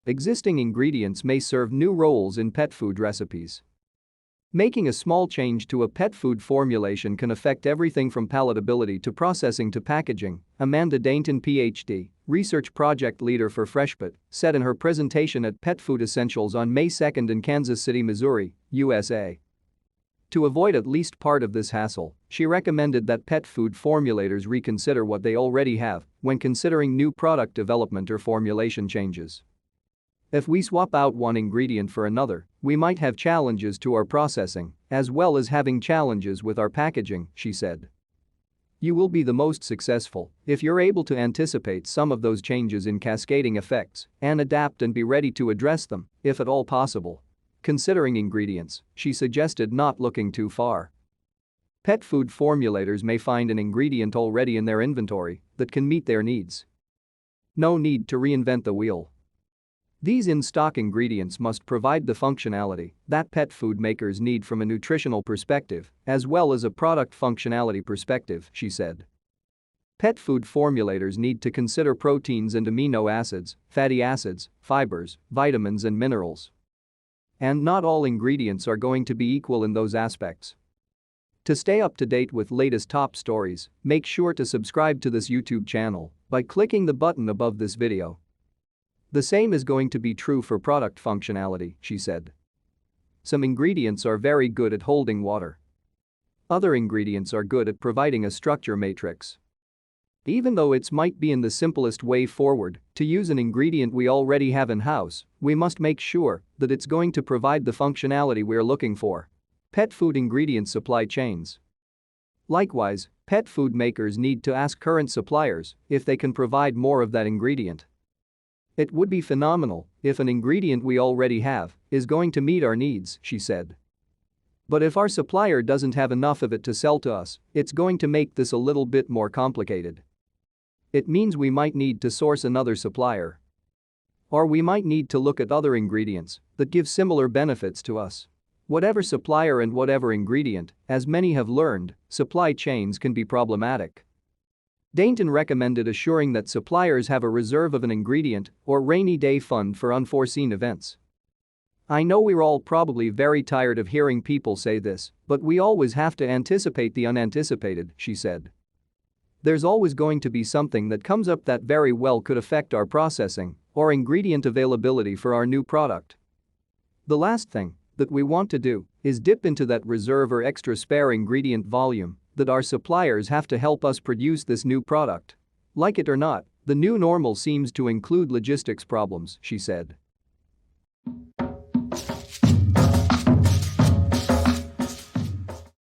Existing ingredients may serve new roles in pet food recipes. Making a small change to a pet food formulation can affect everything from palatability to processing to packaging, Amanda Dainton, Ph.D., research project leader for Freshpet, said in her presentation at Petfood Essentials on May 2 in Kansas City, Missouri, USA. To avoid at least part of this hassle, she recommended that pet food formulators reconsider what they already have when considering new product development or formulation changes. If we swap out one ingredient for another, we might have challenges to our processing, as well as having challenges with our packaging, she said. You will be the most successful if you're able to anticipate some of those changes in cascading effects and adapt and be ready to address them, if at all possible. Considering ingredients, she suggested not looking too far. Pet food formulators may find an ingredient already in their inventory that can meet their needs. No need to reinvent the wheel. These in-stock ingredients must provide the functionality that pet food makers need from a nutritional perspective, as well as a product functionality perspective, she said. Pet food formulators need to consider proteins and amino acids, fatty acids, fibers, vitamins and minerals. And not all ingredients are going to be equal in those aspects. To stay up to date with latest top stories, make sure to subscribe to this YouTube channel by clicking the button above this video. The same is going to be true for product functionality, she said. Some ingredients are very good at holding water. Other ingredients are good at providing a structure matrix. Even though it might be in the simplest way forward to use an ingredient we already have in-house, we must make sure that it's going to provide the functionality we're looking for. Pet food ingredient supply chains. Likewise, pet food makers need to ask current suppliers if they can provide more of that ingredient. It would be phenomenal if an ingredient we already have is going to meet our needs, she said. But if our supplier doesn't have enough of it to sell to us, it's going to make this a little bit more complicated. It means we might need to source another supplier. Or we might need to look at other ingredients that give similar benefits to us. Whatever supplier and whatever ingredient, as many have learned, supply chains can be problematic. Dainton recommended assuring that suppliers have a reserve of an ingredient or rainy day fund for unforeseen events. I know we're all probably very tired of hearing people say this, but we always have to anticipate the unanticipated, she said. There's always going to be something that comes up that very well could affect our processing or ingredient availability for our new product. The last thing that we want to do is dip into that reserve or extra spare ingredient volume that our suppliers have to help us produce this new product. Like it or not, the new normal seems to include logistics problems, she said.